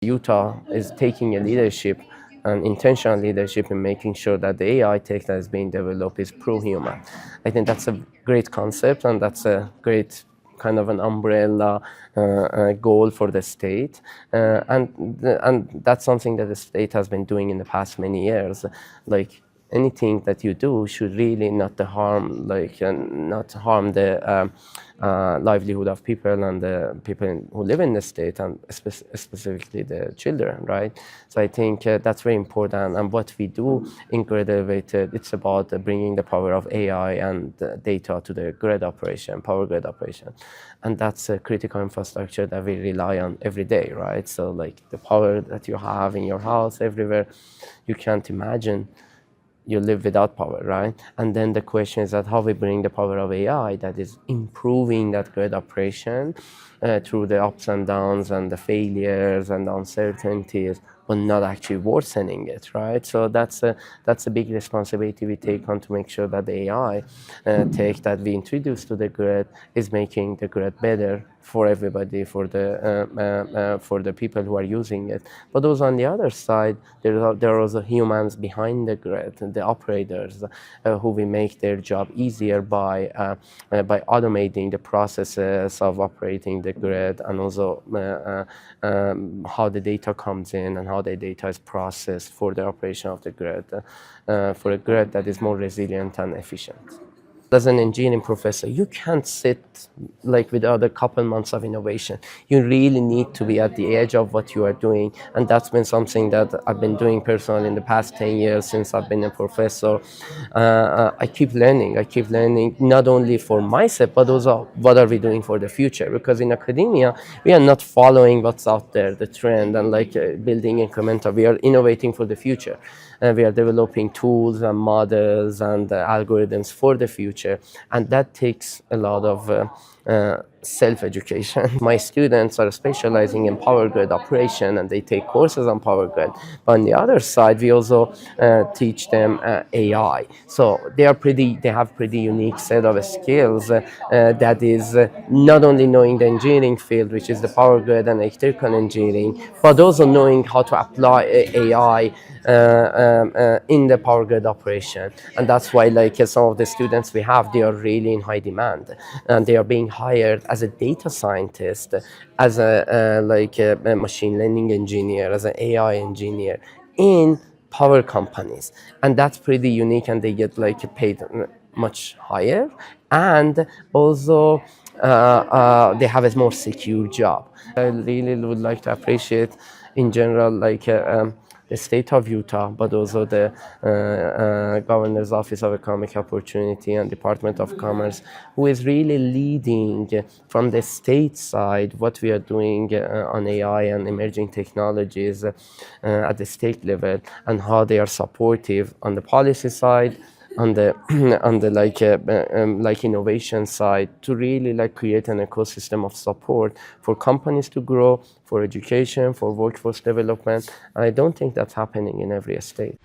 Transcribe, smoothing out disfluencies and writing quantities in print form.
Utah is taking a leadership, an intentional leadership in making sure that the AI tech that is being developed is pro-human. I think that's a great concept, and that's a great kind of an umbrella goal for the state, and that's something that the state has been doing in the past many years. Like anything that you do should really not harm, not harm the livelihood of people and the people who live in the state, and specifically the children, right? So I think that's very important. And what we do in Grid Elevated, it's about bringing the power of AI and data to the grid operation, power grid operation. And that's a critical infrastructure that we rely on every day, right? So like the power that you have in your house, everywhere, you can't imagine you live without power, right? And then the question is that how we bring the power of AI that is improving that grid operation through the ups and downs and the failures and the uncertainties, but not actually worsening it, right? So that's a big responsibility we take on to make sure that the AI tech that we introduce to the grid is making the grid better for everybody, for the people who are using it. But also on the other side, there are also humans behind the grid, the operators, who we make their job easier by automating the processes of operating the grid, and also how the data comes in and how the data is processed for the operation of the grid, for a grid that is more resilient and efficient. As an engineering professor, you can't sit like without a couple months of innovation. You really need to be at the edge of what you are doing, and that's been something that I've been doing personally in the past 10 years since I've been a professor. I keep learning not only for myself, but also what are we doing for the future, because in academia, we are not following what's out there, the trend, and building incremental. We are innovating for the future. We are developing tools and models and algorithms for the future, and that takes a lot of self-education. My students are specializing in power grid operation, and they take courses on power grid. But on the other side, we also teach them AI. So they have pretty unique set of skills that is not only knowing the engineering field, which is the power grid and electrical engineering, but also knowing how to apply AI in the power grid operation. And that's why some of the students we have, they are really in high demand, and they are being hired as a data scientist, as a machine learning engineer, as an AI engineer in power companies. And that's pretty unique, and they get paid much higher, and also they have a more secure job. I really would like to appreciate in general the state of Utah, but also the Governor's Office of Economic Opportunity and Department of Commerce, who is really leading from the state side what we are doing on AI and emerging technologies at the state level, and how they are supportive on the policy side, on the innovation side, to really create an ecosystem of support for companies to grow, for education, for workforce development. I don't think that's happening in every state.